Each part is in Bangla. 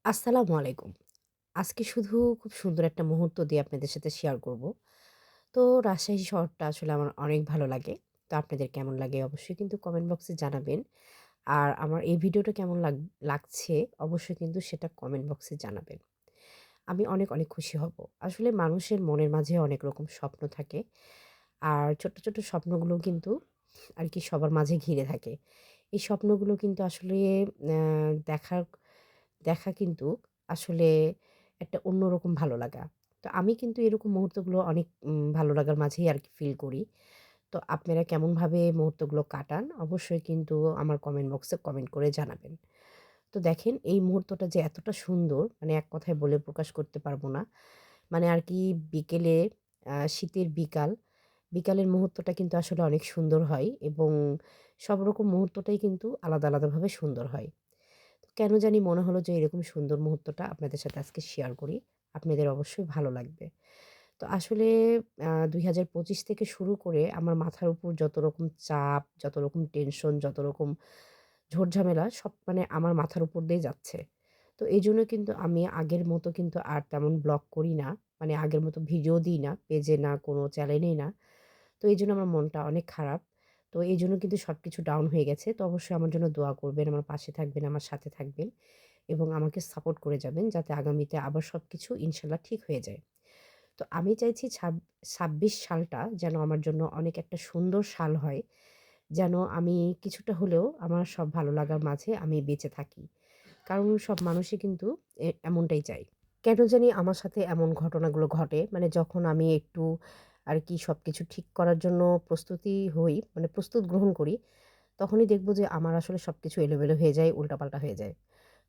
আসসালামু আলাইকুম। আজকে শুধু খুব সুন্দর একটা মুহূর্ত দিয়ে আপনাদের সাথে শেয়ার করব। তো রাজশাহী শহরটা আসলে আমার অনেক ভালো লাগে। তো আপনাদের কেমন লাগে অবশ্যই কিন্তু কমেন্ট বক্সে জানাবেন। আর আমার এই ভিডিওটা কেমন লাগছে অবশ্যই কিন্তু সেটা কমেন্ট বক্সে জানাবেন। আমি অনেক, অনেক খুশি হব। আসলে মানুষের মনের মাঝে অনেক রকম স্বপ্ন থাকে। আর ছোট্ট, ছোট্ট স্বপ্নগুলো কিন্তু আরকি সবার মাঝে ঘিরে থাকে। এই স্বপ্নগুলো কিন্তু আসলে অ্যা দেখার দেখা কিন্তু আসলে একটা অন্যরকম ভালো লাগা। তো আমি কিন্তু এরকম মুহূর্তগুলো অনেক ভালো লাগার মাঝেই আরকি ফিল করি। তো আপনারা কেমনভাবে মুহূর্তগুলো কাটান অবশ্যই কিন্তু আমার কমেন্ট বক্সে কমেন্ট করে জানাবেন। তো দেখেন এই মুহূর্তটা যে এতটা সুন্দর মানে এক কথায় বলে প্রকাশ করতে পারব না। মানে আরকি বিকেলে শীতের বিকাল, বিকালের মুহূর্তটা কিন্তু আসলে অনেক সুন্দর হয় এবং সব রকম মুহূর্তটাই কিন্তু আলাদা, আলাদাভাবে সুন্দর হয়। কেন জানি মনে হলো যে এরকম সুন্দর মুহূর্তটা আপনাদের সাথে আজকে শেয়ার করি। আপনাদের অবশ্যই ভালো লাগবে। তো আসলে ২০২৫ থেকে শুরু করে আমার মাথার উপর যত রকম চাপ, যত রকম টেনশন, যত রকম ঝড়-ঝামেলা সব মানে আমার মাথার উপর দিয়ে যাচ্ছে। তো এইজন্য কিন্তু আমি আগের মতো কিন্তু আর তেমন ব্লগ করি না। মানে আগের মতো ভিডিও দিই না, পেজে না, কোনো চ্যানেলেই না। তো এইজন্য আমার মনটা অনেক খারাপ। তো এইজন্য কিন্তু সবকিছু ডাউন হয়ে গেছে। তো অবশ্যই আমার জন্য দোয়া করবেন, আমার পাশে থাকবেন, আমার সাথে থাকবেন এবং আমাকে সাপোর্ট করে যাবেন যাতে আগামীতে আবার সবকিছু ইনশাআল্লাহ ঠিক হয়ে যায়। তো আমি চাইছি ২৬ সালটা যেন আমার জন্য অনেক একটা সুন্দর সাল হয়। যেন আমি কিছুটা হলেও আমার সব ভালো লাগার মাঝে আমি বেঁচে থাকি। কারণ সব মানুষই কিন্তু এমনটাই চায়। কেন জানি আমার সাথে এমন ঘটনাগুলো ঘটে। মানে যখন আমি একটু আরকি সবকিছু ঠিক করার জন্য প্রস্তুতি হই, মানে প্রস্তুত গ্রহণ করি, তখনই দেখব যে আমার আসলে সবকিছু এলোমেলো হয়ে যায়, উল্টাপাল্টা হয়ে যায়।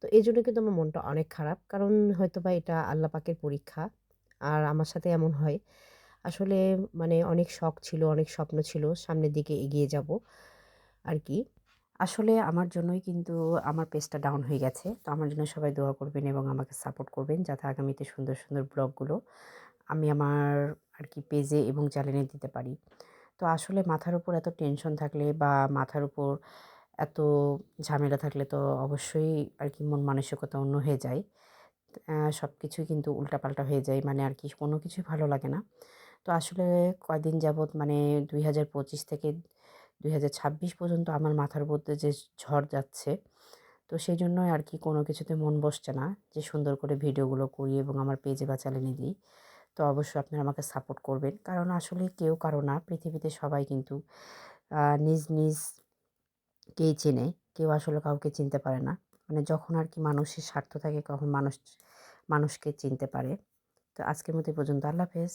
তো এজন্য কিন্তু আমার মনটা অনেক খারাপ। কারণ হয়তোবা এটা আল্লাহ পাকের পরীক্ষা। আর আমার সাথে এমন হয়। আসলে মানে অনেক শখ ছিল, অনেক স্বপ্ন ছিল সামনের দিকে এগিয়ে যাবো আরকি। আসলে আমার জন্যই কিন্তু আমার পেজটা ডাউন হয়ে গেছে। তো আমার জন্য সবাই দোয়া করবেন এবং আমাকে সাপোর্ট করবেন যাতে আগামীতে সুন্দর, সুন্দর ব্লগগুলো আমি আমার আরকি পেজে এবং চ্যানেলে দিতে পারি। তো আসলে মাথার উপর এত টেনশন থাকলে বা মাথার উপর এত ঝামেলা থাকলে তো অবশ্যই আরকি মন মানসিকতা অন্য হয়ে যায়। সবকিছুই কিন্তু উল্টাপাল্টা হয়ে যায়। মানে আরকি কোনো কিছুই ভালো লাগে না। তো আসলে কয়দিন যাবৎ মানে ২০২৫ থেকে ২০২৬ পর্যন্ত আমার মাথার মধ্যে যে ঝড় যাচ্ছে, তো সেজন্যই আরকি কোনো কিছুতে মন বসছে না যে সুন্দর করে ভিডিওগুলো করি এবং আমার পেজে বা চ্যানেলে দিই। তো অবশ্যই আপনারা আমাকে সাপোর্ট করবেন। কারণ আসলে কেউ কারো না, পৃথিবীতে সবাই কিন্তু নিজ নিজকেই চেনে। কেউ আসলে কাউকে চিনতে পারে না। মানে যখন আরকি মানুষের স্বার্থ থাকে তখন মানুষ মানুষকে চিনতে পারে। তো আজকের মতো এ পর্যন্ত। আল্লাহ হাফেজ।